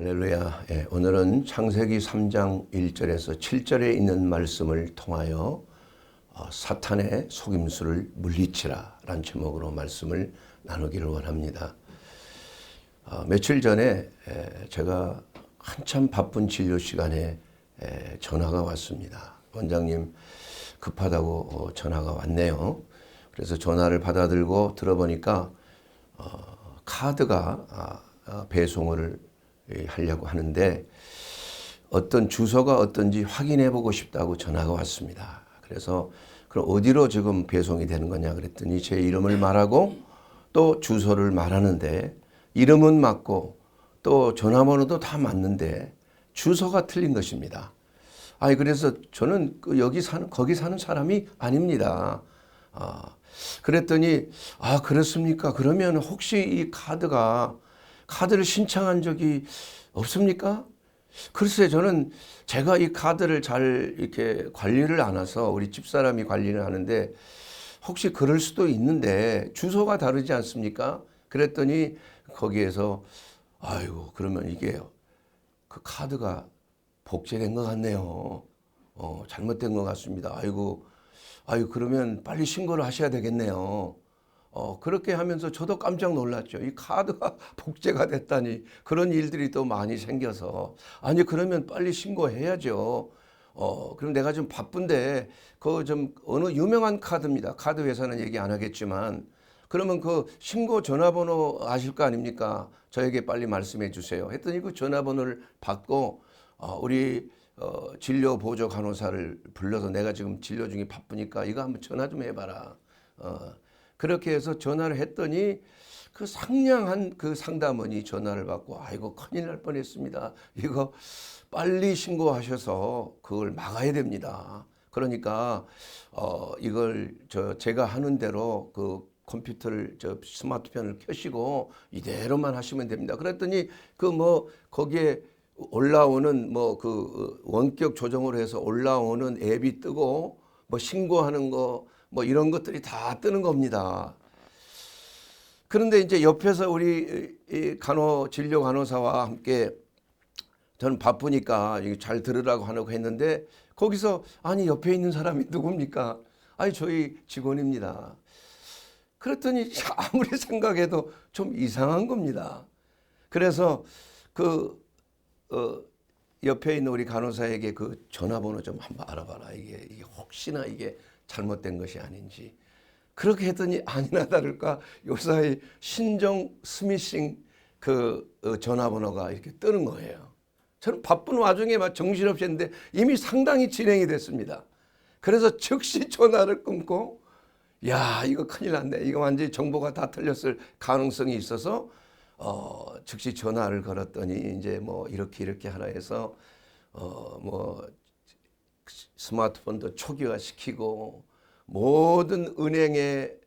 할렐루야. 오늘은 창세기 3장 1절에서 7절에 있는 말씀을 통하여 사탄의 속임수를 물리치라 라는 제목으로 말씀을 나누기를 원합니다. 며칠 전에 제가 한참 바쁜 진료 시간에 전화가 왔습니다. 원장님 급하다고 전화가 왔네요. 그래서 전화를 받아들고 들어보니까 카드가 배송을 하려고 하는데 어떤 주소가 어떤지 확인해 보고 싶다고 전화가 왔습니다. 그래서 그럼 어디로 지금 배송이 되는 거냐 그랬더니 제 이름을 말하고 또 주소를 말하는데 이름은 맞고 또 전화번호도 다 맞는데 주소가 틀린 것입니다. 그래서 저는 거기 사는 사람이 아닙니다. 그랬더니 그렇습니까? 그러면 혹시 이 카드를 신청한 적이 없습니까? 글쎄 저는 제가 이 카드를 잘 이렇게 관리를 안 해서 우리 집사람이 관리를 하는데 혹시 그럴 수도 있는데 주소가 다르지 않습니까? 그랬더니 거기에서 그러면 이게 그 카드가 복제된 것 같네요. 잘못된 것 같습니다. 그러면 빨리 신고를 하셔야 되겠네요. 그렇게 하면서 저도 깜짝 놀랐죠. 이 카드가 복제가 됐다니 그런 일들이 또 많이 생겨서 그러면 빨리 신고해야죠. 그럼 내가 좀 바쁜데 어느 유명한 카드입니다. 카드 회사는 얘기 안 하겠지만 그러면 그 신고 전화번호 아실 거 아닙니까? 저에게 빨리 말씀해 주세요. 했더니 그 전화번호를 받고 우리 진료 보조 간호사를 불러서 내가 지금 진료 중에 바쁘니까 이거 한번 전화 좀 해봐라. 그렇게 해서 전화를 했더니 그 상냥한 그 상담원이 전화를 받고 큰일 날 뻔했습니다. 이거 빨리 신고하셔서 그걸 막아야 됩니다. 그러니까 이걸 제가 하는 대로 그 컴퓨터를 스마트폰을 켜시고 이대로만 하시면 됩니다. 그랬더니 거기에 올라오는 그 원격 조정으로 해서 올라오는 앱이 뜨고 신고하는 거 이런 것들이 다 뜨는 겁니다. 그런데 이제 옆에서 우리 진료 간호사와 함께 저는 바쁘니까 잘 들으라고 하려고 했는데 거기서 옆에 있는 사람이 누굽니까? 저희 직원입니다. 그랬더니 아무리 생각해도 좀 이상한 겁니다. 그래서 옆에 있는 우리 간호사에게 그 전화번호 좀 한번 알아봐라. 이게 혹시나 이게 잘못된 것이 아닌지. 그렇게 했더니 아니나 다를까 요사이 신종 스미싱 전화번호가 이렇게 뜨는 거예요. 저는 바쁜 와중에 막 정신없이 했는데 이미 상당히 진행이 됐습니다. 그래서 즉시 전화를 끊고 이거 큰일 났네. 이거 완전히 정보가 다 틀렸을 가능성이 있어서 즉시 전화를 걸었더니 이제 이렇게 하라 해서 스마트폰도 초기화시키고 모든 은행의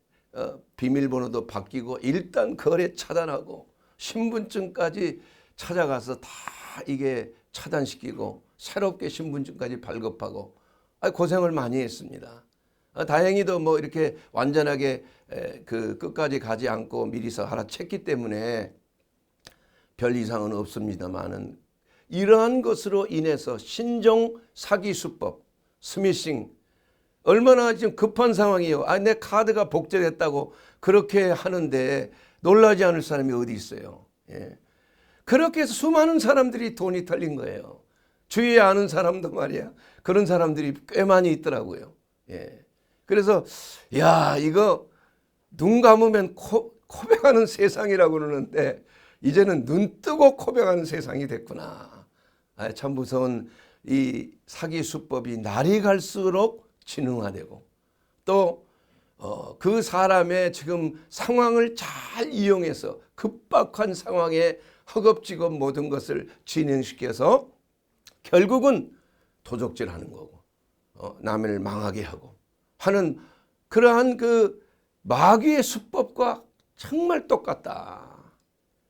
비밀번호도 바뀌고 일단 거래 차단하고 신분증까지 찾아가서 다 이게 차단시키고 새롭게 신분증까지 발급하고 고생을 많이 했습니다. 다행히도 이렇게 완전하게 끝까지 가지 않고 미리서 알아챘기 때문에 별 이상은 없습니다만은 이러한 것으로 인해서 신종 사기 수법, 스미싱 얼마나 지금 급한 상황이에요. 내 카드가 복제됐다고 그렇게 하는데 놀라지 않을 사람이 어디 있어요. 그렇게 해서 수많은 사람들이 돈이 털린 거예요. 주위에 아는 사람도 말이야. 그런 사람들이 꽤 많이 있더라고요. 그래서 이거 눈 감으면 코백하는 세상이라고 그러는데 이제는 눈 뜨고 코백하는 세상이 됐구나. 참 무서운 이 사기 수법이 날이 갈수록 진흥화되고 또 그 사람의 지금 상황을 잘 이용해서 급박한 상황에 허겁지겁 모든 것을 진행시켜서 결국은 도적질하는 거고 남을 망하게 하고 하는 그러한 그 마귀의 수법과 정말 똑같다.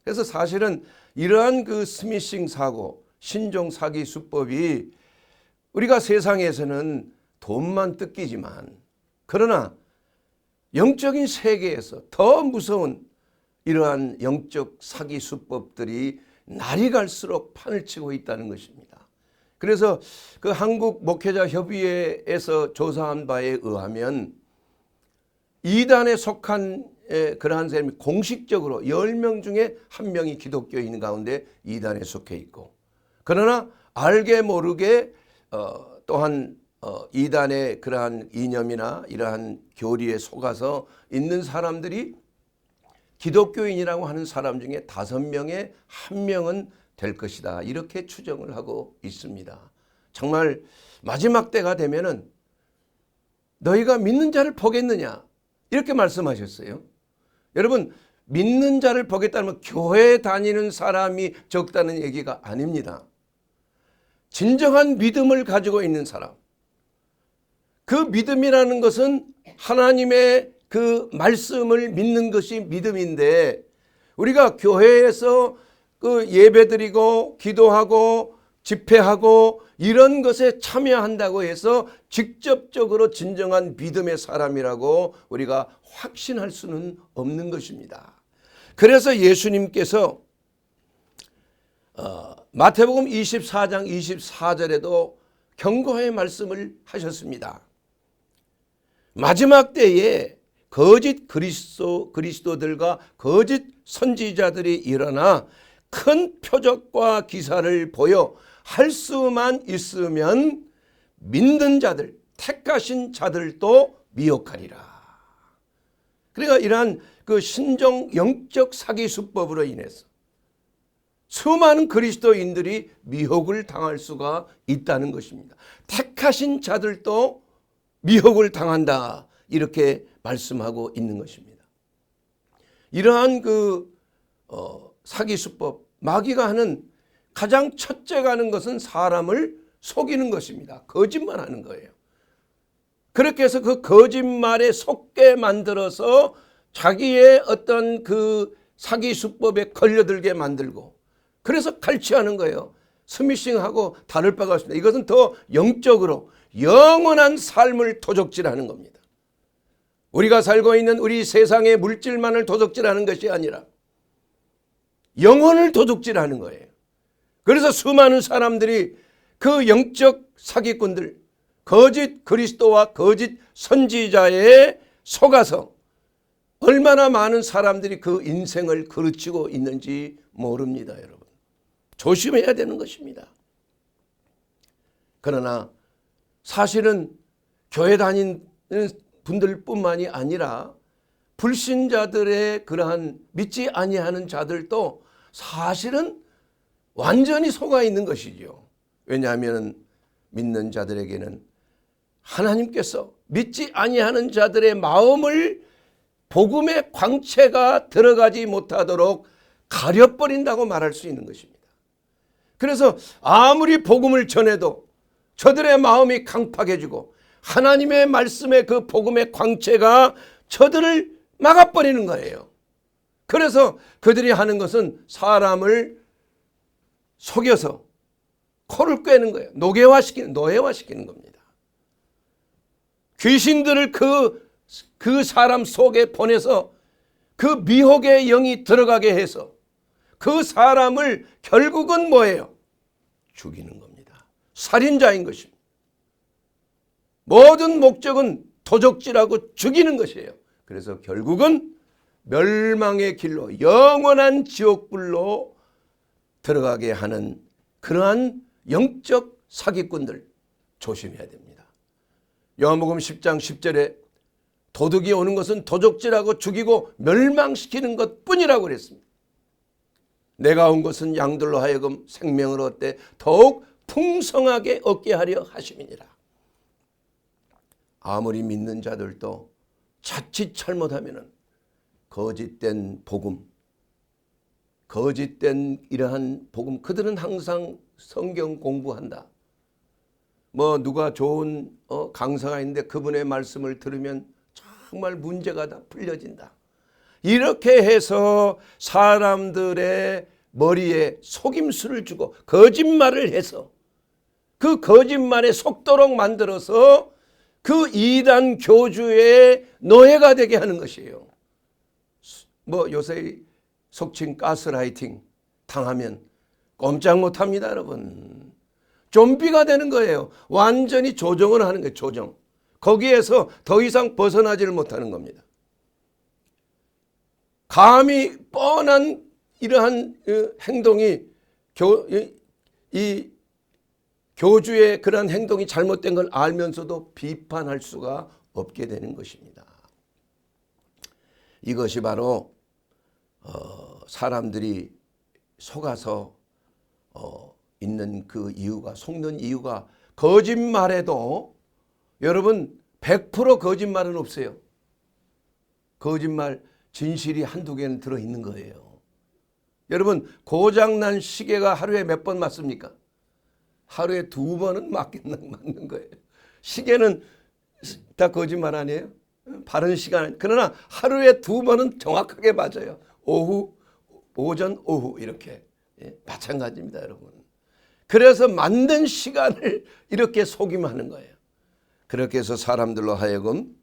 그래서 사실은 이러한 그 스미싱 사고, 신종 사기 수법이 우리가 세상에서는 돈만 뜯기지만 그러나 영적인 세계에서 더 무서운 이러한 영적 사기 수법들이 날이 갈수록 판을 치고 있다는 것입니다. 그래서 그 한국 목회자 협의회에서 조사한 바에 의하면 이단에 속한 그러한 사람이 공식적으로 10명 중에 1명이 기독교인 가운데 이단에 속해 있고, 그러나 알게 모르게 또한 이단의 그러한 이념이나 이러한 교리에 속아서 있는 사람들이 기독교인이라고 하는 사람 중에 5명에 1명은 될 것이다, 이렇게 추정을 하고 있습니다. 정말 마지막 때가 되면은 너희가 믿는 자를 보겠느냐, 이렇게 말씀하셨어요. 여러분, 믿는 자를 보겠다면 교회 다니는 사람이 적다는 얘기가 아닙니다. 진정한 믿음을 가지고 있는 사람, 그 믿음이라는 것은 하나님의 그 말씀을 믿는 것이 믿음인데, 우리가 교회에서 그 예배드리고 기도하고 집회하고 이런 것에 참여한다고 해서 직접적으로 진정한 믿음의 사람이라고 우리가 확신할 수는 없는 것입니다. 그래서 예수님께서 마태복음 24장 24절에도 경고의 말씀을 하셨습니다. 마지막 때에 거짓 그리스도들과 거짓 선지자들이 일어나 큰 표적과 기사를 보여 할 수만 있으면 믿는 자들, 택하신 자들도 미혹하리라. 그러니까 이러한 그 신종 영적 사기 수법으로 인해서 수많은 그리스도인들이 미혹을 당할 수가 있다는 것입니다. 택하신 자들도 미혹을 당한다, 이렇게 말씀하고 있는 것입니다. 이러한 그 사기 수법, 마귀가 하는 가장 첫째가 하는 것은 사람을 속이는 것입니다. 거짓말하는 거예요. 그렇게 해서 그 거짓말에 속게 만들어서 자기의 어떤 그 사기 수법에 걸려들게 만들고, 그래서 갈취하는 거예요. 스미싱하고 다를 바가 없습니다. 이것은 더 영적으로 영원한 삶을 도적질하는 겁니다. 우리가 살고 있는 우리 세상의 물질만을 도적질하는 것이 아니라 영혼을 도둑질하는 거예요. 그래서 수많은 사람들이 그 영적 사기꾼들, 거짓 그리스도와 거짓 선지자에 속아서 얼마나 많은 사람들이 그 인생을 그르치고 있는지 모릅니다, 여러분. 조심해야 되는 것입니다. 그러나 사실은 교회 다니는 분들뿐만이 아니라 불신자들의 그러한 믿지 아니하는 자들도 사실은 완전히 속아 있는 것이죠. 왜냐하면 믿는 자들에게는 하나님께서 믿지 아니하는 자들의 마음을 복음의 광채가 들어가지 못하도록 가려버린다고 말할 수 있는 것입니다. 그래서 아무리 복음을 전해도 저들의 마음이 강팍해지고 하나님의 말씀의 그 복음의 광채가 저들을 막아버리는 거예요. 그래서 그들이 하는 것은 사람을 속여서 코를 꿰는 거예요. 노예화시키는 겁니다. 귀신들을 그 사람 속에 보내서 그 미혹의 영이 들어가게 해서 그 사람을 결국은 뭐예요? 죽이는 겁니다. 살인자인 것입니다. 모든 목적은 도적질하고 죽이는 것이에요. 그래서 결국은 멸망의 길로, 영원한 지옥불로 들어가게 하는 그러한 영적 사기꾼들 조심해야 됩니다. 요한복음 10장 10절에 도둑이 오는 것은 도적질하고 죽이고 멸망시키는 것뿐이라고 그랬습니다. 내가 온 것은 양들로 하여금 생명을 얻되 더욱 풍성하게 얻게 하려 하심이니라. 아무리 믿는 자들도 자칫 잘못하면 거짓된 복음, 거짓된 이러한 복음, 그들은 항상 성경 공부한다. 누가 좋은 강사가 있는데 그분의 말씀을 들으면 정말 문제가 다 풀려진다. 이렇게 해서 사람들의 머리에 속임수를 주고 거짓말을 해서 그 거짓말에 속도록 만들어서 그 이단 교주의 노예가 되게 하는 것이에요. 요새 속칭 가스라이팅 당하면 꼼짝 못합니다, 여러분. 좀비가 되는 거예요. 완전히 조정을 하는 거예요. 조정. 거기에서 더 이상 벗어나지를 못하는 겁니다. 감히 뻔한 이러한 행동이 이 교주의 그러한 행동이 잘못된 걸 알면서도 비판할 수가 없게 되는 것입니다. 이것이 바로 사람들이 속아서 있는 그 이유가, 속는 이유가, 거짓말에도 여러분 100% 거짓말은 없어요. 거짓말 진실이 한두 개는 들어있는 거예요. 여러분 고장난 시계가 하루에 몇 번 맞습니까? 하루에 2번은 맞는 거예요. 시계는 다 거짓말 아니에요? 바른 시간. 그러나 하루에 2번은 정확하게 맞아요. 오후, 오전, 오후 이렇게. 마찬가지입니다, 여러분. 그래서 맞는 시간을 이렇게 속임하는 거예요. 그렇게 해서 사람들로 하여금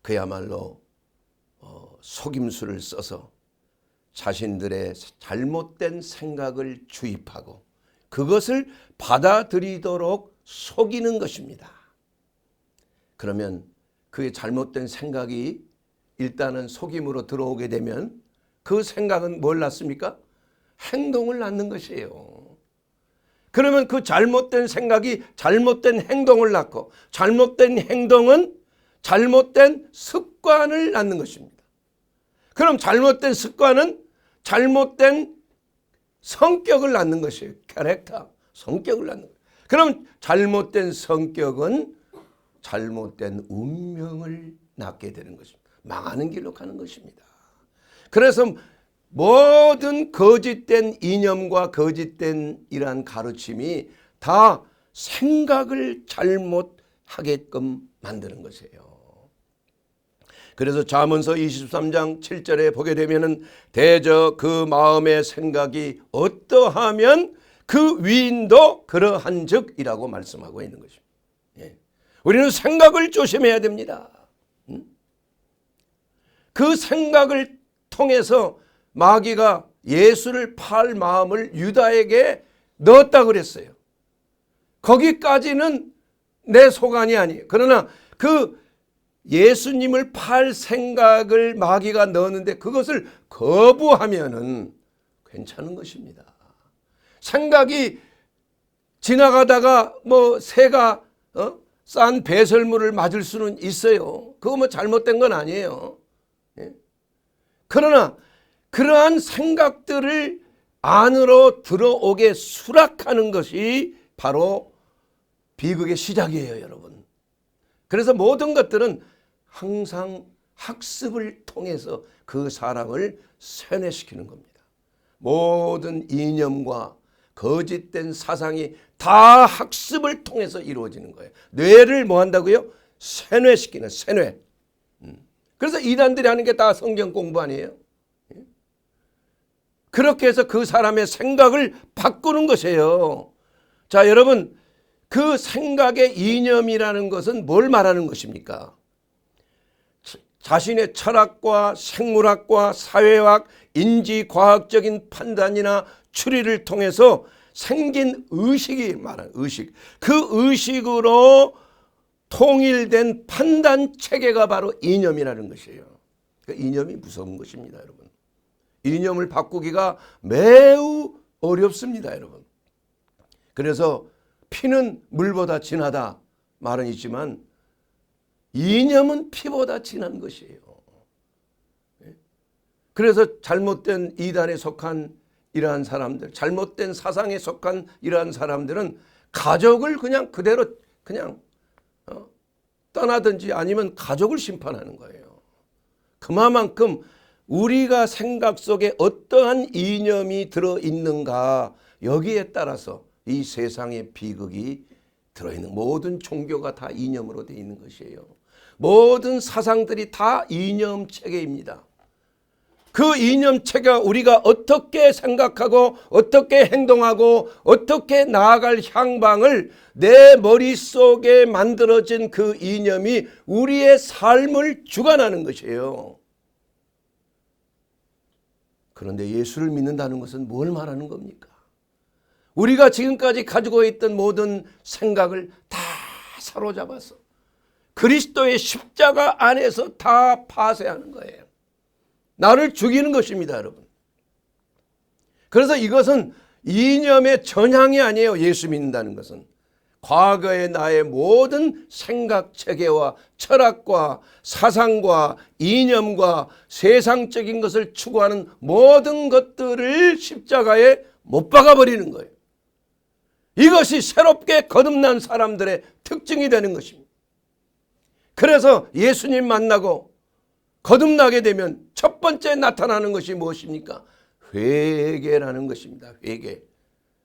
그야말로 속임수를 써서 자신들의 잘못된 생각을 주입하고 그것을 받아들이도록 속이는 것입니다. 그러면 그의 잘못된 생각이 일단은 속임으로 들어오게 되면 그 생각은 뭘 낳습니까? 행동을 낳는 것이에요. 그러면 그 잘못된 생각이 잘못된 행동을 낳고 잘못된 행동은 잘못된 습관을 낳는 것입니다. 그럼 잘못된 습관은 잘못된 성격을 낳는 것이에요. 캐릭터, 성격을 낳는 거예요. 그럼 잘못된 성격은 잘못된 운명을 낳게 되는 것입니다. 망하는 길로 가는 것입니다. 그래서 모든 거짓된 이념과 거짓된 이러한 가르침이 다 생각을 잘못하게끔 만드는 것이에요. 그래서 잠언서 23장 7절에 보게 되면은 대저 그 마음의 생각이 어떠하면 그 위인도 그러한즉이라고 말씀하고 있는 것입니다. 우리는 생각을 조심해야 됩니다. 그 생각을 통해서 마귀가 예수를 팔 마음을 유다에게 넣었다 그랬어요. 거기까지는 내 소관이 아니에요. 그러나 그 예수님을 팔 생각을 마귀가 넣었는데 그것을 거부하면은 괜찮은 것입니다. 생각이 지나가다가 뭐 새가 싼 배설물을 맞을 수는 있어요. 그거 뭐 잘못된 건 아니에요. 그러나 그러한 생각들을 안으로 들어오게 수락하는 것이 바로 비극의 시작이에요, 여러분. 그래서 모든 것들은 항상 학습을 통해서 그 사람을 세뇌시키는 겁니다. 모든 이념과 거짓된 사상이 다 학습을 통해서 이루어지는 거예요. 뇌를 뭐 한다고요? 세뇌시키는, 세뇌. 그래서 이단들이 하는 게 다 성경 공부 아니에요? 그렇게 해서 그 사람의 생각을 바꾸는 것이에요. 자, 여러분, 그 생각의 이념이라는 것은 뭘 말하는 것입니까? 자신의 철학과 생물학과 사회학, 인지과학적인 판단이나 추리를 통해서 생긴 의식이 말하는 의식. 그 의식으로 통일된 판단 체계가 바로 이념이라는 것이에요. 그 이념이 무서운 것입니다, 여러분. 이념을 바꾸기가 매우 어렵습니다, 여러분. 그래서 피는 물보다 진하다 말은 있지만 이념은 피보다 진한 것이에요. 그래서 잘못된 이단에 속한 이러한 사람들, 잘못된 사상에 속한 이러한 사람들은 가족을 그냥 그대로 그냥 떠나든지 아니면 가족을 심판하는 거예요. 그만큼 우리가 생각 속에 어떠한 이념이 들어있는가, 여기에 따라서 이 세상의 비극이 들어있는, 모든 종교가 다 이념으로 되어 있는 것이에요. 모든 사상들이 다 이념 체계입니다. 그 이념 체계가 우리가 어떻게 생각하고 어떻게 행동하고 어떻게 나아갈 향방을 내 머릿속에 만들어진 그 이념이 우리의 삶을 주관하는 것이에요. 그런데 예수를 믿는다는 것은 뭘 말하는 겁니까? 우리가 지금까지 가지고 있던 모든 생각을 다 사로잡아서 그리스도의 십자가 안에서 다 파쇄하는 거예요. 나를 죽이는 것입니다, 여러분. 그래서 이것은 이념의 전향이 아니에요. 예수 믿는다는 것은 과거의 나의 모든 생각 체계와 철학과 사상과 이념과 세상적인 것을 추구하는 모든 것들을 십자가에 못 박아버리는 거예요. 이것이 새롭게 거듭난 사람들의 특징이 되는 것입니다. 그래서 예수님 만나고 거듭나게 되면 첫 번째 나타나는 것이 무엇입니까? 회개라는 것입니다. 회개.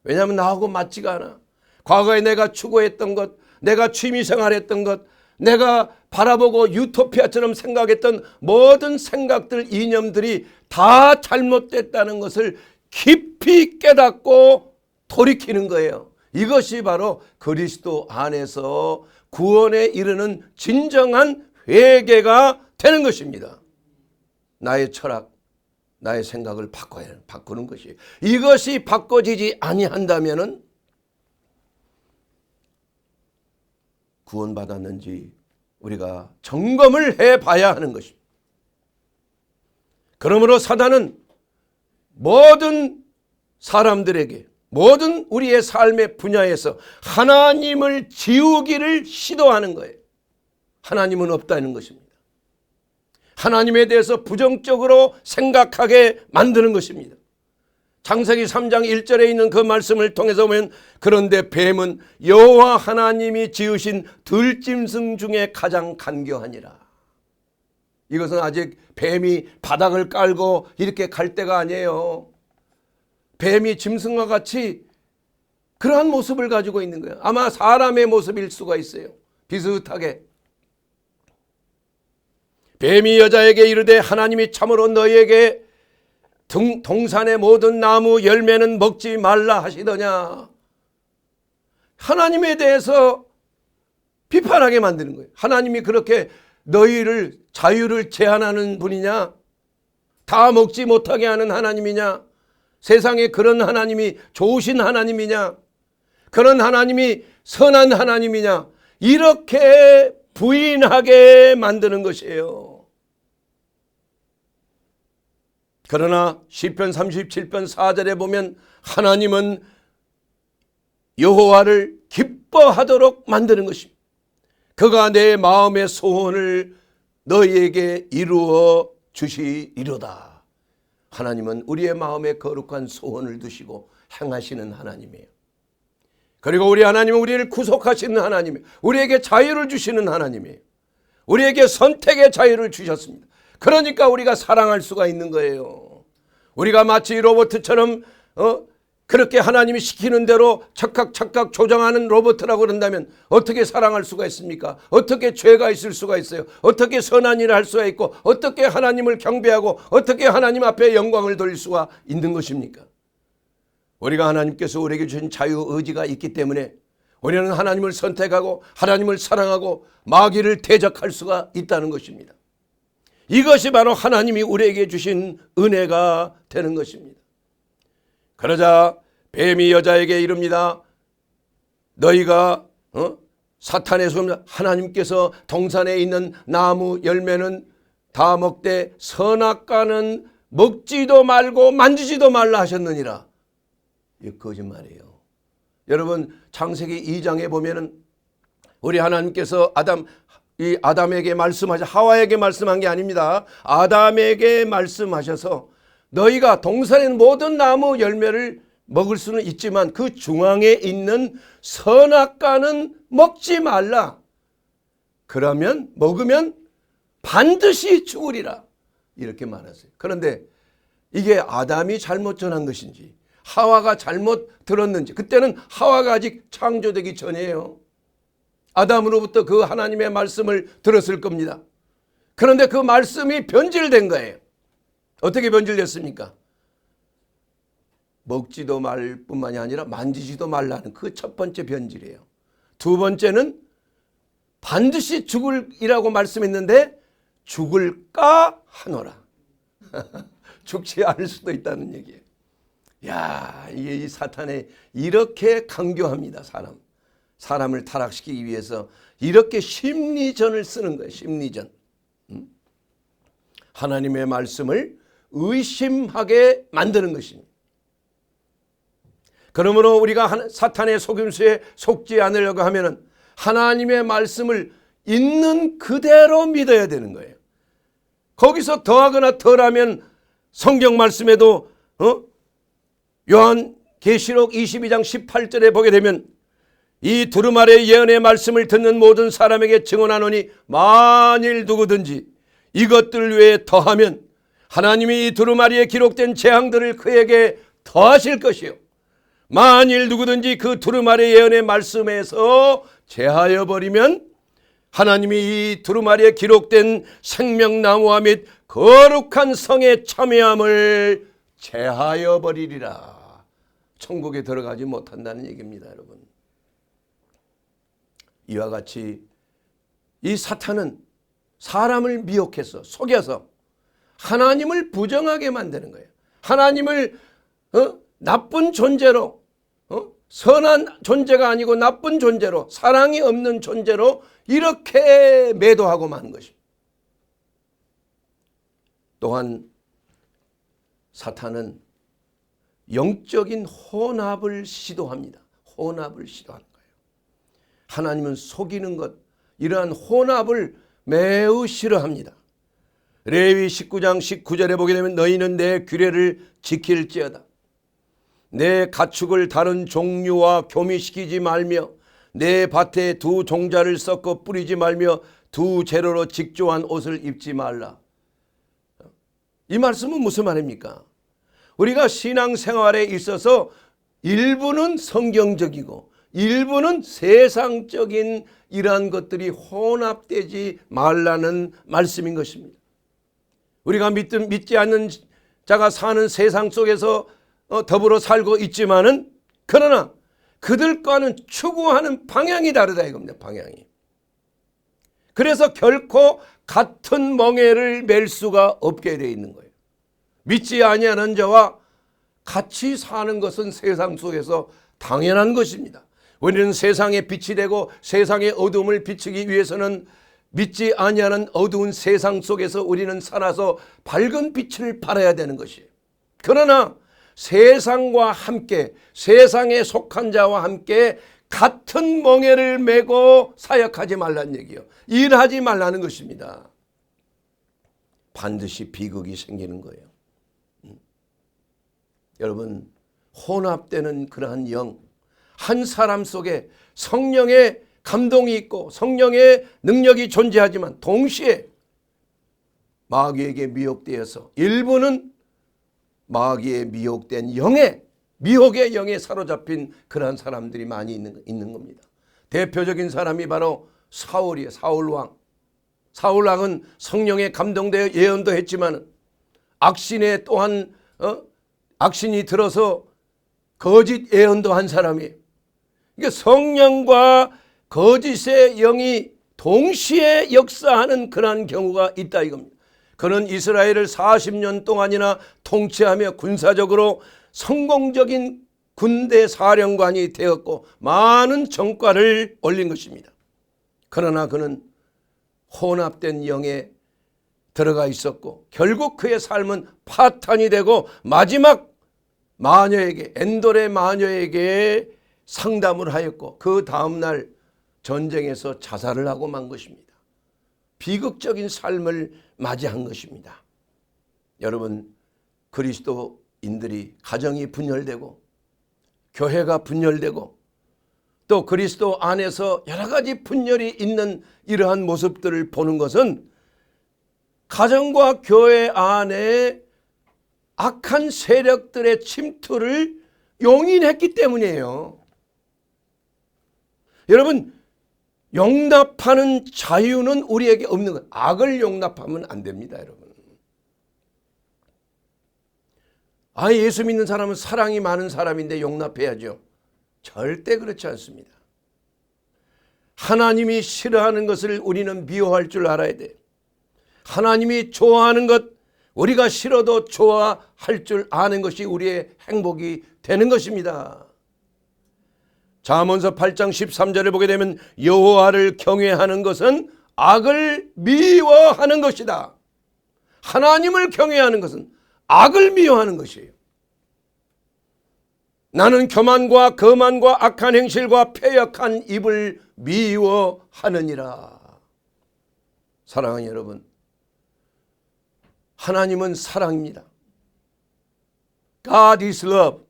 왜냐하면 나하고 맞지가 않아. 과거에 내가 추구했던 것, 내가 취미생활했던 것, 내가 바라보고 유토피아처럼 생각했던 모든 생각들, 이념들이 다 잘못됐다는 것을 깊이 깨닫고 돌이키는 거예요. 이것이 바로 그리스도 안에서 구원에 이르는 진정한 회개가 되는 것입니다. 나의 철학, 나의 생각을 바꾸는 것이에요. 이것이 바꿔지지 아니한다면은 구원받았는지 우리가 점검을 해봐야 하는 것입니다. 그러므로 사단은 모든 사람들에게 모든 우리의 삶의 분야에서 하나님을 지우기를 시도하는 거예요. 하나님은 없다는 것입니다. 하나님에 대해서 부정적으로 생각하게 만드는 것입니다. 창세기 3장 1절에 있는 그 말씀을 통해서 보면 그런데 뱀은 여호와 하나님이 지으신 들짐승 중에 가장 간교하니라. 이것은 아직 뱀이 바닥을 깔고 이렇게 갈 때가 아니에요. 뱀이 짐승과 같이 그러한 모습을 가지고 있는 거예요. 아마 사람의 모습일 수가 있어요. 비슷하게. 뱀이 여자에게 이르되 하나님이 참으로 너희에게 동산의 모든 나무 열매는 먹지 말라 하시더냐. 하나님에 대해서 비판하게 만드는 거예요. 하나님이 그렇게 너희를 자유를 제한하는 분이냐? 다 먹지 못하게 하는 하나님이냐? 세상에 그런 하나님이 좋으신 하나님이냐? 그런 하나님이 선한 하나님이냐? 이렇게 부인하게 만드는 것이에요. 그러나 시편 37편 4절에 보면 하나님은 여호와를 기뻐하도록 만드는 것입니다. 그가 내 마음의 소원을 너희에게 이루어 주시리로다. 하나님은 우리의 마음에 거룩한 소원을 두시고 행하시는 하나님이에요. 그리고 우리 하나님은 우리를 구속하시는 하나님이에요. 우리에게 자유를 주시는 하나님이에요. 우리에게 선택의 자유를 주셨습니다. 그러니까 우리가 사랑할 수가 있는 거예요. 우리가 마치 로봇처럼 그렇게 하나님이 시키는 대로 착각 조정하는 로봇이라고 그런다면 어떻게 사랑할 수가 있습니까? 어떻게 죄가 있을 수가 있어요? 어떻게 선한 일을 할 수가 있고 어떻게 하나님을 경배하고 어떻게 하나님 앞에 영광을 돌릴 수가 있는 것입니까? 우리가 하나님께서 우리에게 주신 자유의지가 있기 때문에 우리는 하나님을 선택하고 하나님을 사랑하고 마귀를 대적할 수가 있다는 것입니다. 이것이 바로 하나님이 우리에게 주신 은혜가 되는 것입니다. 그러자 뱀이 여자에게 이릅니다. 너희가 사탄의 소금 하나님께서 동산에 있는 나무 열매는 다 먹되 선악과는 먹지도 말고 만지지도 말라 하셨느니라. 이거 거짓말이에요. 여러분 창세기 2장에 보면은 우리 하나님께서 아담에게 하와에게 말씀한 게 아닙니다. 아담에게 말씀하셔서 너희가 동산의 모든 나무 열매를 먹을 수는 있지만 그 중앙에 있는 선악과는 먹지 말라. 그러면 먹으면 반드시 죽으리라. 이렇게 말하세요. 그런데 이게 아담이 잘못 전한 것인지 하와가 잘못 들었는지 그때는 하와가 아직 창조되기 전이에요. 아담으로부터 그 하나님의 말씀을 들었을 겁니다. 그런데 그 말씀이 변질된 거예요. 어떻게 변질됐습니까? 먹지도 말 뿐만이 아니라 만지지도 말라는 그 첫 번째 변질이에요. 두 번째는 반드시 죽으리라고 말씀했는데 죽을까 하노라. 죽지 않을 수도 있다는 얘기예요. 야, 이게 이 사탄이 이렇게 강교합니다. 사람을 타락시키기 위해서 이렇게 심리전을 쓰는 거예요. 심리전. 하나님의 말씀을 의심하게 만드는 것입니다. 그러므로 우리가 사탄의 속임수에 속지 않으려고 하면은 하나님의 말씀을 있는 그대로 믿어야 되는 거예요. 거기서 더하거나 덜하면 성경 말씀에도 요한계시록 22장 18절에 보게 되면 이 두루마리의 예언의 말씀을 듣는 모든 사람에게 증언하노니 만일 누구든지 이것들 외에 더하면 하나님이 이 두루마리에 기록된 재앙들을 그에게 더하실 것이요 만일 누구든지 그 두루마리의 예언의 말씀에서 제하여 버리면 하나님이 이 두루마리에 기록된 생명나무와 및 거룩한 성의 참여함을 제하여 버리리라. 천국에 들어가지 못한다는 얘기입니다, 여러분. 이와 같이 이 사탄은 사람을 미혹해서 속여서 하나님을 부정하게 만드는 거예요. 하나님을 나쁜 존재로 선한 존재가 아니고 나쁜 존재로 사랑이 없는 존재로 이렇게 매도하고 마는 것입니다. 또한 사탄은 영적인 혼합을 시도합니다. 혼합을 시도하는 거예요. 하나님은 속이는 것, 이러한 혼합을 매우 싫어합니다. 레위 19장 19절에 보게 되면 너희는 내 규례를 지킬지어다. 내 가축을 다른 종류와 교미시키지 말며 내 밭에 두 종자를 섞어 뿌리지 말며 두 재료로 직조한 옷을 입지 말라. 이 말씀은 무슨 말입니까? 우리가 신앙생활에 있어서 일부는 성경적이고 일부는 세상적인 이러한 것들이 혼합되지 말라는 말씀인 것입니다. 우리가 믿지 않는 자가 사는 세상 속에서 더불어 살고 있지만은 그러나 그들과는 추구하는 방향이 다르다 이겁니다. 방향이. 그래서 결코 같은 멍에를 맬 수가 없게 되어 있는 거예요. 믿지 아니하는 자와 같이 사는 것은 세상 속에서 당연한 것입니다. 우리는 세상의 빛이 되고 세상의 어두움을 비추기 위해서는 믿지 아니하는 어두운 세상 속에서 우리는 살아서 밝은 빛을 발해야 되는 것이에요. 그러나 세상과 함께 세상에 속한 자와 함께 같은 멍에를 메고 사역하지 말라는 얘기예요. 일하지 말라는 것입니다. 반드시 비극이 생기는 거예요. 여러분, 혼합되는 그러한 영, 한 사람 속에 성령의 감동이 있고 성령의 능력이 존재하지만 동시에 마귀에게 미혹되어서 일부는 마귀에 미혹된 미혹의 영에 사로잡힌 그러한 사람들이 많이 있는 겁니다. 대표적인 사람이 바로 사울이에요. 사울왕. 사울왕은 성령에 감동되어 예언도 했지만 악신에 또한 악신이 들어서 거짓 예언도 한 사람이에요. 그러니까 성령과 거짓의 영이 동시에 역사하는 그러한 경우가 있다 이겁니다. 그는 이스라엘을 40년 동안이나 통치하며 군사적으로 성공적인 군대 사령관이 되었고 많은 성과를 올린 것입니다. 그러나 그는 혼합된 영에 들어가 있었고 결국 그의 삶은 파탄이 되고 마지막 마녀에게 엔돌의 마녀에게 상담을 하였고 그 다음날 전쟁에서 자살을 하고 만 것입니다. 비극적인 삶을 맞이한 것입니다. 여러분, 그리스도인들이 가정이 분열되고 교회가 분열되고 또 그리스도 안에서 여러 가지 분열이 있는 이러한 모습들을 보는 것은 가정과 교회 안에 악한 세력들의 침투를 용인했기 때문이에요. 여러분, 용납하는 자유는 우리에게 없는 거예요. 악을 용납하면 안 됩니다, 여러분. 예수 믿는 사람은 사랑이 많은 사람인데 용납해야죠. 절대 그렇지 않습니다. 하나님이 싫어하는 것을 우리는 미워할 줄 알아야 돼. 하나님이 좋아하는 것, 우리가 싫어도 좋아할 줄 아는 것이 우리의 행복이 되는 것입니다. 잠언서 8장 13절을 보게 되면 여호와를 경외하는 것은 악을 미워하는 것이다. 하나님을 경외하는 것은 악을 미워하는 것이에요. 나는 교만과 거만과 악한 행실과 패역한 입을 미워하느니라. 사랑하는 여러분, 하나님은 사랑입니다. God is love.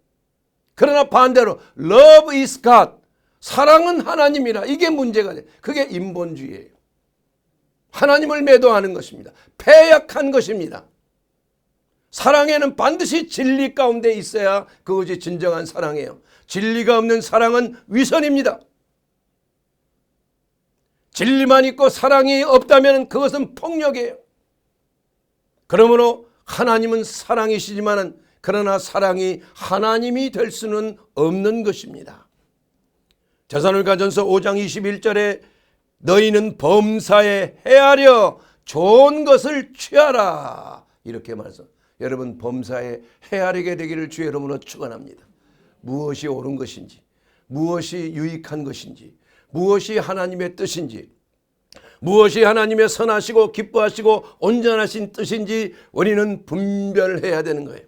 그러나 반대로 love is God. 사랑은 하나님이라. 이게 문제가 돼. 그게 인본주의예요. 하나님을 매도하는 것입니다. 패역한 것입니다. 사랑에는 반드시 진리 가운데 있어야 그것이 진정한 사랑이에요. 진리가 없는 사랑은 위선입니다. 진리만 있고 사랑이 없다면 그것은 폭력이에요. 그러므로 하나님은 사랑이시지만 그러나 사랑이 하나님이 될 수는 없는 것입니다. 데살로니가전서 5장 21절에 너희는 범사에 헤아려 좋은 것을 취하라 이렇게 말해서 여러분 범사에 헤아리게 되기를 주의 이름으로 축원합니다. 무엇이 옳은 것인지, 무엇이 유익한 것인지, 무엇이 하나님의 뜻인지, 무엇이 하나님의 선하시고 기뻐하시고 온전하신 뜻인지 우리는 분별해야 되는 거예요.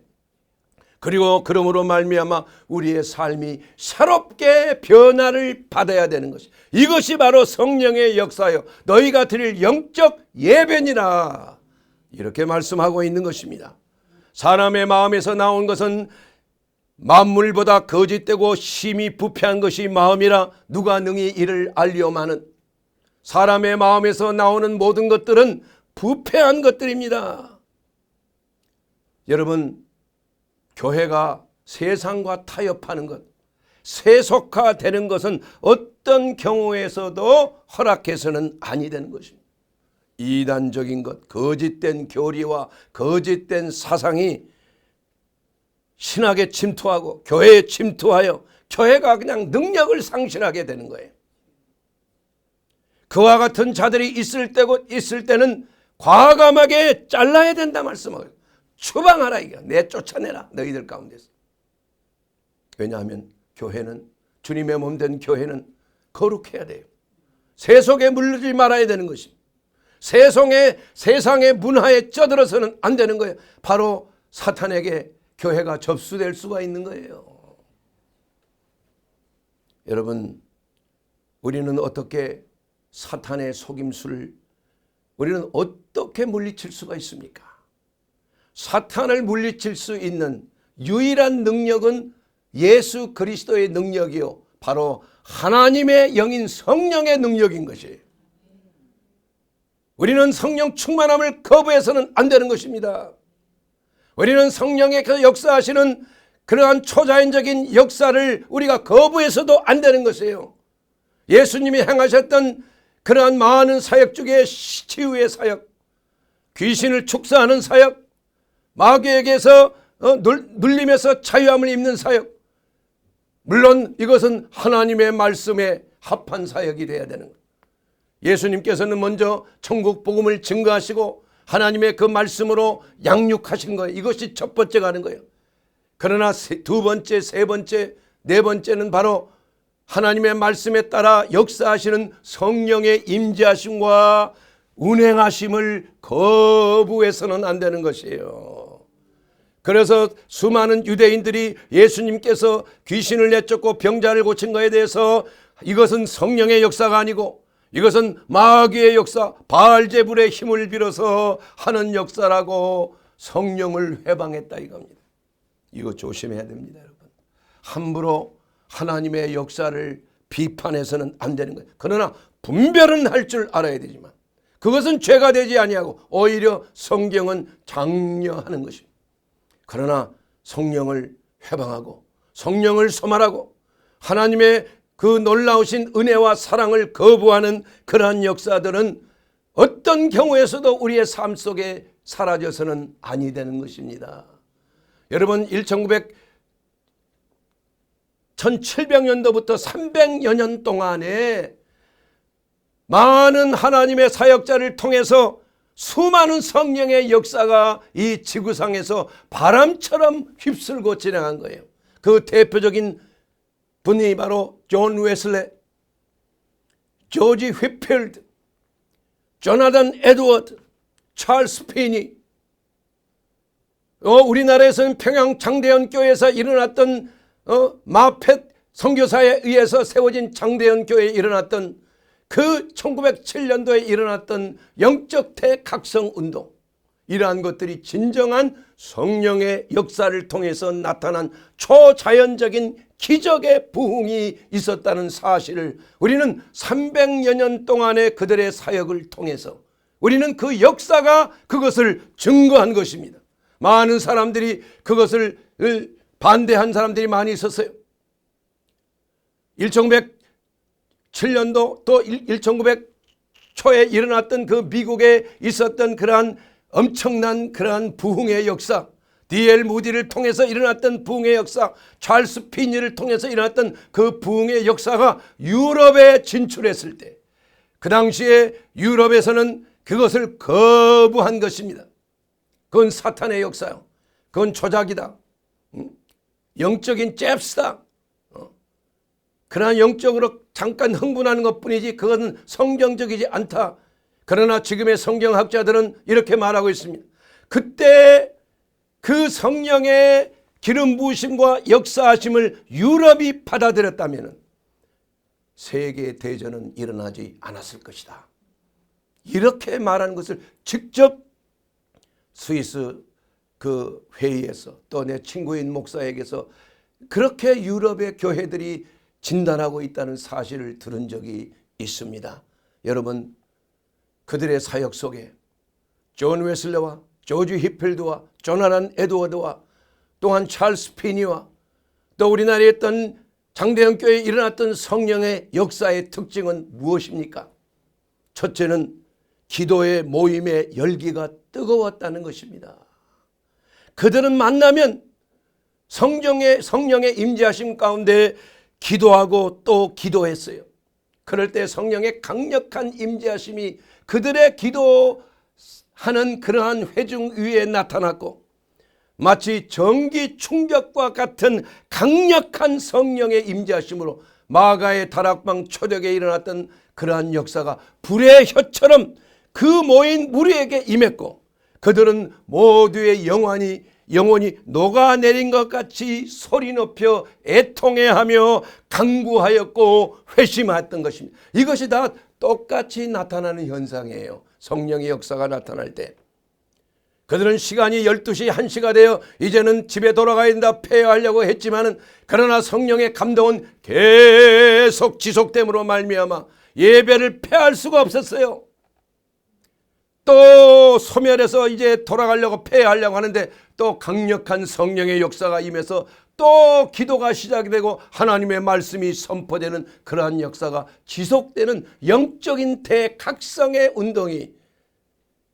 그리고 그러므로 말미암아 우리의 삶이 새롭게 변화를 받아야 되는 것이, 이것이 바로 성령의 역사요 너희가 드릴 영적 예배니라 이렇게 말씀하고 있는 것입니다. 사람의 마음에서 나온 것은 만물보다 거짓되고 심히 부패한 것이 마음이라 누가 능히 이를 알리오마는. 사람의 마음에서 나오는 모든 것들은 부패한 것들입니다. 여러분, 교회가 세상과 타협하는 것, 세속화되는 것은 어떤 경우에서도 허락해서는 아니 되는 것입니다. 이단적인 것, 거짓된 교리와 거짓된 사상이 신학에 침투하고 교회에 침투하여 교회가 그냥 능력을 상실하게 되는 거예요. 그와 같은 자들이 있을 때는 과감하게 잘라야 된다 말씀하고요. 추방하라 이거. 내쫓아내라 너희들 가운데서. 왜냐하면 교회는, 주님의 몸된 교회는 거룩해야 돼요. 세속에 물들지 말아야 되는 것입니다. 세상의 문화에 쩌들어서는 안 되는 거예요. 바로 사탄에게 교회가 접수될 수가 있는 거예요. 여러분, 우리는 어떻게 사탄의 속임수를 우리는 어떻게 물리칠 수가 있습니까? 사탄을 물리칠 수 있는 유일한 능력은 예수 그리스도의 능력이요 바로 하나님의 영인 성령의 능력인 것이에요. 우리는 성령 충만함을 거부해서는 안 되는 것입니다. 우리는 성령의 그 역사하시는 그러한 초자연적인 역사를 우리가 거부해서도 안 되는 것이에요. 예수님이 행하셨던 그러한 많은 사역 중에 치유의 사역, 귀신을 축사하는 사역, 마귀에게서 눌림에서 자유함을 입는 사역, 물론 이것은 하나님의 말씀에 합한 사역이 되어야 되는 거예요. 예수님께서는 먼저 천국 복음을 증거하시고 하나님의 그 말씀으로 양육하신 거예요. 이것이 첫 번째가 하는 거예요. 그러나 두 번째, 세 번째, 네 번째는 바로 하나님의 말씀에 따라 역사하시는 성령의 임재하심과 운행하심을 거부해서는 안 되는 것이에요. 그래서 수많은 유대인들이 예수님께서 귀신을 내쫓고 병자를 고친 것에 대해서 이것은 성령의 역사가 아니고 이것은 마귀의 역사, 바알제불의 힘을 빌어서 하는 역사라고 성령을 회방했다 이겁니다. 이거 조심해야 됩니다, 여러분. 함부로 하나님의 역사를 비판해서는 안 되는 거예요. 그러나 분별은 할 줄 알아야 되지만 그것은 죄가 되지 아니하고 오히려 성경은 장려하는 것입니다. 그러나 성령을 회방하고 성령을 소말하고 하나님의 그 놀라우신 은혜와 사랑을 거부하는 그러한 역사들은 어떤 경우에서도 우리의 삶 속에 사라져서는 아니 되는 것입니다. 여러분 1700년도부터 300여 년 동안에 많은 하나님의 사역자를 통해서 수많은 성령의 역사가 이 지구상에서 바람처럼 휩쓸고 지나간 거예요. 그 대표적인 분이 바로 존 웨슬레, 조지 휘필드, 조나단 에드워드, 찰스 피니. 우리나라에서는 평양 장대현 교회에서 일어났던 마펫 선교사에 의해서 세워진 장대현 교회에 일어났던 그 1907년도에 일어났던 영적 대각성 운동, 이러한 것들이 진정한 성령의 역사를 통해서 나타난 초자연적인 기적의 부흥이 있었다는 사실을 우리는 300여 년 동안의 그들의 사역을 통해서 우리는 그 역사가 그것을 증거한 것입니다. 많은 사람들이 그것을 반대한 사람들이 많이 있었어요. 1907년도 또 1900 초에 일어났던 그 미국에 있었던 그러한 엄청난 그러한 부흥의 역사, D.L. 무디를 통해서 일어났던 부흥의 역사, 찰스 피니를 통해서 일어났던 그 부흥의 역사가 유럽에 진출했을 때, 그 당시에 유럽에서는 그것을 거부한 것입니다. 그건 사탄의 역사요. 그건 조작이다. 영적인 잽스다. 그러나 영적으로 잠깐 흥분하는 것뿐이지 그것은 성경적이지 않다. 그러나 지금의 성경학자들은 이렇게 말하고 있습니다. 그때 그 성령의 기름 부으심과 역사하심을 유럽이 받아들였다면 세계 대전은 일어나지 않았을 것이다. 이렇게 말하는 것을 직접 스위스 그 회의에서 또 내 친구인 목사에게서 그렇게 유럽의 교회들이 진단하고 있다는 사실을 들은 적이 있습니다. 여러분, 그들의 사역 속에 존 웨슬레와 조지 히필드와 조나단 에드워드와 또한 찰스 피니와 또 우리나라에 있던 장대현 교회에 일어났던 성령의 역사의 특징은 무엇입니까? 첫째는 기도의 모임의 열기가 뜨거웠다는 것입니다. 그들은 만나면 성령의 임재하심 가운데 기도하고 또 기도했어요. 그럴 때 성령의 강력한 임재하심이 그들의 기도하는 그러한 회중 위에 나타났고 마치 전기 충격과 같은 강력한 성령의 임재하심으로 마가의 다락방 초대교회에 일어났던 그러한 역사가 불의 혀처럼 그 모인 무리에게 임했고 그들은 모두의 영혼이 녹아내린 것 같이 소리 높여 애통해하며 간구하였고 회심했던 것입니다. 이것이 다 똑같이 나타나는 현상이에요. 성령의 역사가 나타날 때 그들은 시간이 12시 1시가 되어 이제는 집에 돌아가야 된다 폐하하려고 했지만은 그러나 성령의 감동은 계속 지속됨으로 말미암아 예배를 폐할 수가 없었어요. 또 소멸해서 이제 돌아가려고 폐하려고 하는데 또 강력한 성령의 역사가 임해서 또 기도가 시작이 되고 하나님의 말씀이 선포되는 그러한 역사가 지속되는 영적인 대각성의 운동이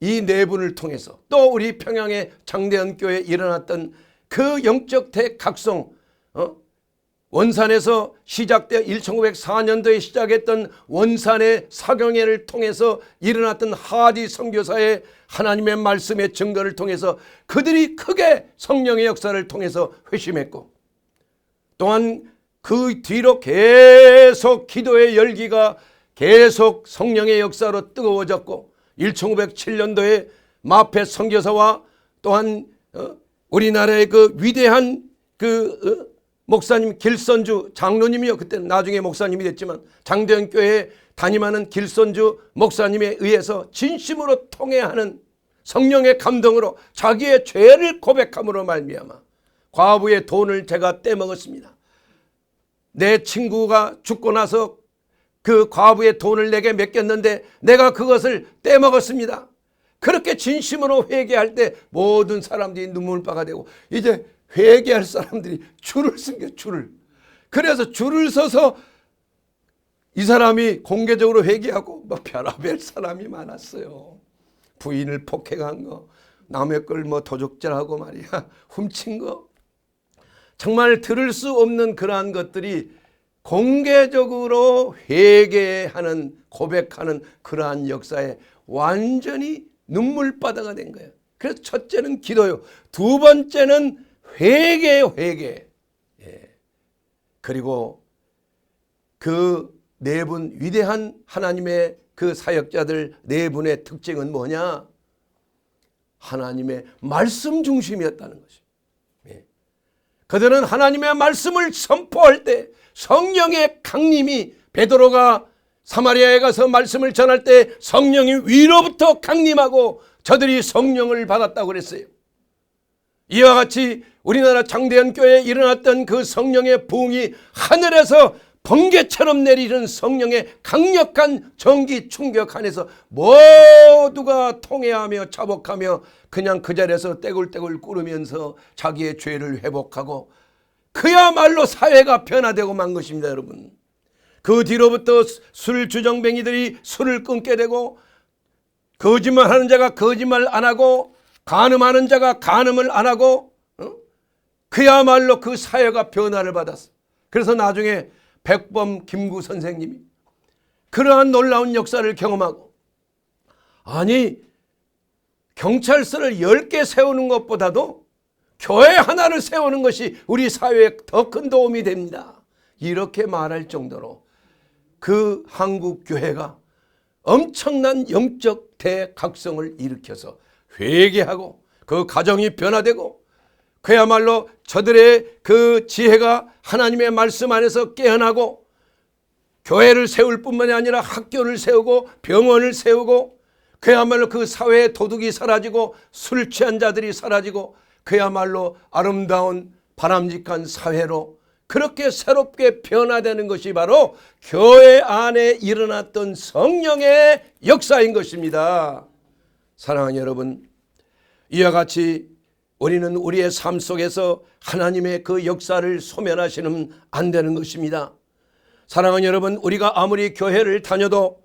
이 네 분을 통해서 또 우리 평양의 장대현 교회에 일어났던 그 영적 대각성, 원산에서 시작되어 1904년도에 시작했던 원산의 사경회를 통해서 일어났던 하디 선교사의 하나님의 말씀의 증거를 통해서 그들이 크게 성령의 역사를 통해서 회심했고 또한 그 뒤로 계속 기도의 열기가 계속 성령의 역사로 뜨거워졌고 1907년도에 마펫 선교사와 또한 우리나라의 그 위대한 목사님 길선주 장로님이요. 그때는 나중에 목사님이 됐지만 장대현 교회에 담임하는 길선주 목사님에 의해서 진심으로 통회하는 성령의 감동으로 자기의 죄를 고백함으로 말미암아 과부의 돈을 제가 떼먹었습니다. 내 친구가 죽고 나서 그 과부의 돈을 내게 맡겼는데 내가 그것을 떼먹었습니다. 그렇게 진심으로 회개할 때 모든 사람들이 눈물바가 되고 이제 회개할 사람들이 줄을 쓴 게 줄을. 그래서 줄을 서서 이 사람이 공개적으로 회개하고 뭐 별의별 사람이 많았어요. 부인을 폭행한 거, 남의 걸 뭐 도적질하고 말이야, 훔친 거. 정말 들을 수 없는 그러한 것들이 공개적으로 회개하는 고백하는 그러한 역사에 완전히 눈물바다가 된 거예요. 그래서 첫째는 기도요. 두 번째는 회개예요, 회개. 그리고 그 네 분 위대한 하나님의 그 사역자들 네 분의 특징은 뭐냐? 하나님의 말씀 중심이었다는 것입니다. 그들은 하나님의 말씀을 선포할 때 성령의 강림이, 베드로가 사마리아에 가서 말씀을 전할 때 성령이 위로부터 강림하고 저들이 성령을 받았다고 그랬어요. 이와 같이 우리나라 장대현 교회에 일어났던 그 성령의 부흥이 하늘에서 번개처럼 내리는 성령의 강력한 전기 충격 안에서 모두가 통회하며 자복하며 그냥 그 자리에서 떼굴떼굴 꿇으면서 자기의 죄를 회복하고 그야말로 사회가 변화되고 만 것입니다, 여러분. 그 뒤로부터 술 주정뱅이들이 술을 끊게 되고, 거짓말하는 자가 거짓말 안 하고, 간음하는 자가 간음을 안 하고, 그야말로 그 사회가 변화를 받았어. 그래서 나중에 백범 김구 선생님이 그러한 놀라운 역사를 경험하고, 아니 경찰서를 10개 세우는 것보다도 교회 하나를 세우는 것이 우리 사회에 더 큰 도움이 됩니다. 이렇게 말할 정도로 그 한국 교회가 엄청난 영적 대각성을 일으켜서 회개하고 그 가정이 변화되고, 그야말로 저들의 그 지혜가 하나님의 말씀 안에서 깨어나고 교회를 세울 뿐만이 아니라 학교를 세우고 병원을 세우고, 그야말로 그 사회의 도둑이 사라지고 술 취한 자들이 사라지고 그야말로 아름다운 바람직한 사회로 그렇게 새롭게 변화되는 것이 바로 교회 안에 일어났던 성령의 역사인 것입니다. 사랑하는 여러분, 이와 같이 우리는 우리의 삶 속에서 하나님의 그 역사를 소멸하시면 안 되는 것입니다. 사랑하는 여러분, 우리가 아무리 교회를 다녀도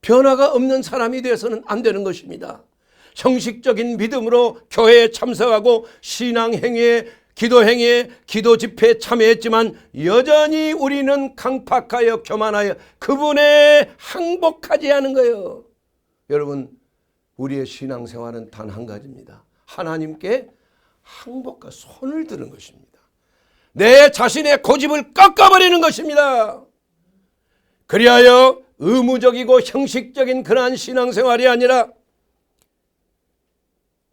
변화가 없는 사람이 되어서는 안 되는 것입니다. 형식적인 믿음으로 교회에 참석하고 신앙행위에, 기도행위에, 기도 집회에 참여했지만 여전히 우리는 강팍하여 교만하여 그분에 항복하지 않은 거예요. 여러분, 우리의 신앙생활은 단 한 가지입니다. 하나님께 항복과 손을 드는 것입니다. 내 자신의 고집을 꺾어버리는 것입니다. 그리하여 의무적이고 형식적인 그러한 신앙생활이 아니라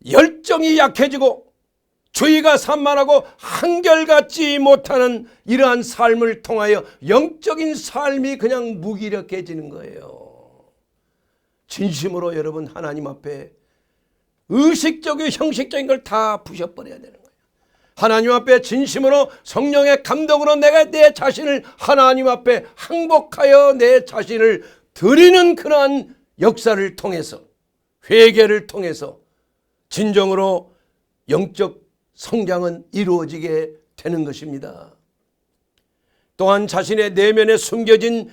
열정이 약해지고 주의가 산만하고 한결같지 못하는 이러한 삶을 통하여 영적인 삶이 그냥 무기력해지는 거예요. 진심으로 여러분, 하나님 앞에 의식적이고 형식적인 걸 다 부셔버려야 되는 거예요. 하나님 앞에 진심으로 성령의 감동으로 내가 내 자신을 하나님 앞에 항복하여 내 자신을 드리는 그러한 역사를 통해서, 회개를 통해서 진정으로 영적 성장은 이루어지게 되는 것입니다. 또한 자신의 내면에 숨겨진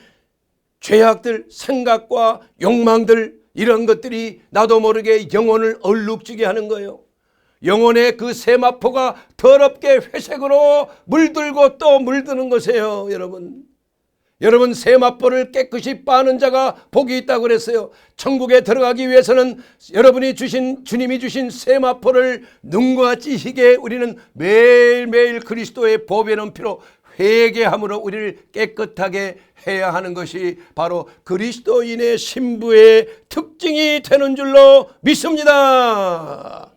죄악들, 생각과 욕망들, 이런 것들이 나도 모르게 영혼을 얼룩지게 하는 거예요. 영혼의 그 세마포가 더럽게 회색으로 물들고 또 물드는 것이에요. 여러분 세마포를 깨끗이 빠는 자가 복이 있다고 그랬어요. 천국에 들어가기 위해서는 여러분이 주신, 주님이 주신 세마포를 눈과 같이 희게 우리는 매일매일 그리스도의 보배는 피로 회개함으로 우리를 깨끗하게 해야 하는 것이 바로 그리스도인의 신부의 특징이 되는 줄로 믿습니다.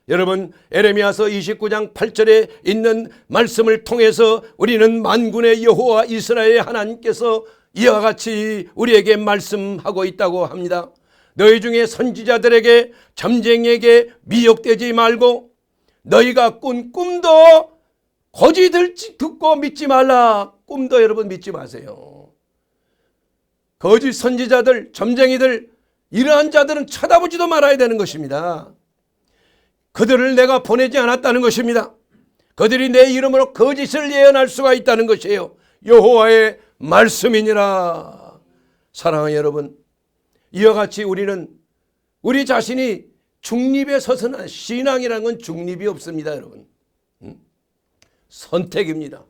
여러분, 에레미야서 29장 8절에 있는 말씀을 통해서 우리는 만군의 여호와 이스라엘의 하나님께서 이와 같이 우리에게 말씀하고 있다고 합니다. 너희 중에 선지자들에게, 점쟁이에게 미혹되지 말고 너희가 꾼 꿈도 거짓을 듣고 믿지 말라. 꿈도 여러분 믿지 마세요. 거짓 선지자들, 점쟁이들, 이러한 자들은 쳐다보지도 말아야 되는 것입니다. 그들을 내가 보내지 않았다는 것입니다. 그들이 내 이름으로 거짓을 예언할 수가 있다는 것이에요. 여호와의 말씀이니라. 사랑하는 여러분, 이와 같이 우리는 우리 자신이 중립에 서서는 신앙이라는 건 중립이 없습니다. 여러분, 선택입니다.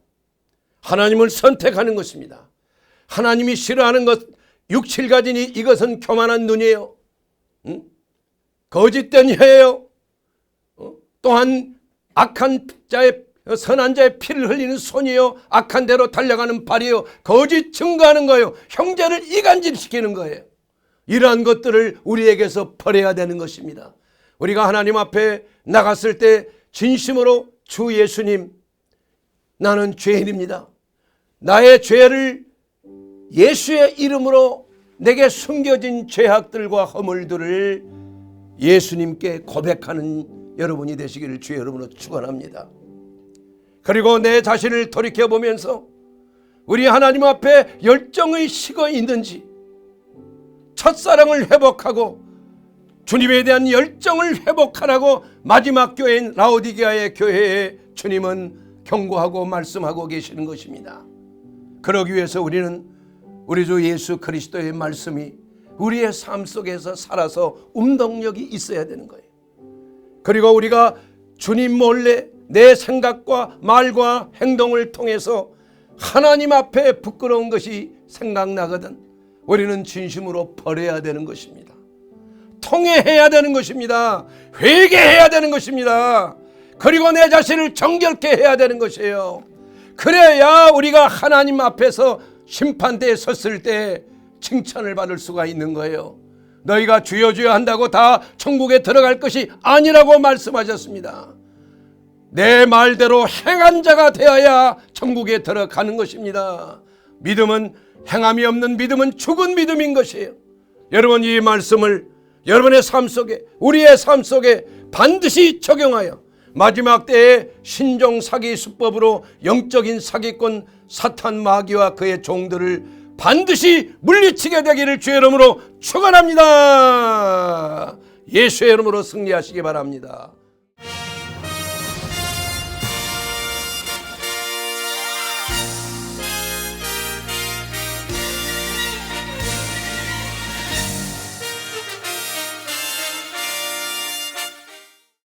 하나님을 선택하는 것입니다. 하나님이 싫어하는 것 6, 7가지니 이것은 교만한 눈이에요. 거짓된 혀예요. 또한 악한 자의 선한 자의 피를 흘리는 손이요, 악한 대로 달려가는 발이요, 거짓 증거하는 거예요. 형제를 이간질시키는 거예요. 이러한 것들을 우리에게서 버려야 되는 것입니다. 우리가 하나님 앞에 나갔을 때 진심으로 주 예수님, 나는 죄인입니다. 나의 죄를 예수의 이름으로 내게 숨겨진 죄악들과 허물들을 예수님께 고백하는 여러분이 되시기를 주의 이름으로 축원합니다. 그리고 내 자신을 돌이켜보면서 우리 하나님 앞에 열정의 식어 있는지, 첫사랑을 회복하고 주님에 대한 열정을 회복하라고 마지막 교회인 라오디게아의 교회에 주님은 경고하고 말씀하고 계시는 것입니다. 그러기 위해서 우리는 우리 주 예수 그리스도의 말씀이 우리의 삶 속에서 살아서 운동력이 있어야 되는 거예요. 그리고 우리가 주님 몰래 내 생각과 말과 행동을 통해서 하나님 앞에 부끄러운 것이 생각나거든 우리는 진심으로 버려야 되는 것입니다. 통회해야 되는 것입니다. 회개해야 되는 것입니다. 그리고 내 자신을 정결케 해야 되는 것이에요. 그래야 우리가 하나님 앞에서 심판대에 섰을 때 칭찬을 받을 수가 있는 거예요. 너희가 주여 주여 한다고 다 천국에 들어갈 것이 아니라고 말씀하셨습니다. 내 말대로 행한 자가 되어야 천국에 들어가는 것입니다. 믿음은 행함이 없는 믿음은 죽은 믿음인 것이에요. 여러분, 이 말씀을 여러분의 삶 속에, 우리의 삶 속에 반드시 적용하여 마지막 때에 신종 사기 수법으로 영적인 사기꾼 사탄 마귀와 그의 종들을 반드시 물리치게 되기를 주의 이름으로 축원합니다. 예수의 이름으로 승리하시기 바랍니다.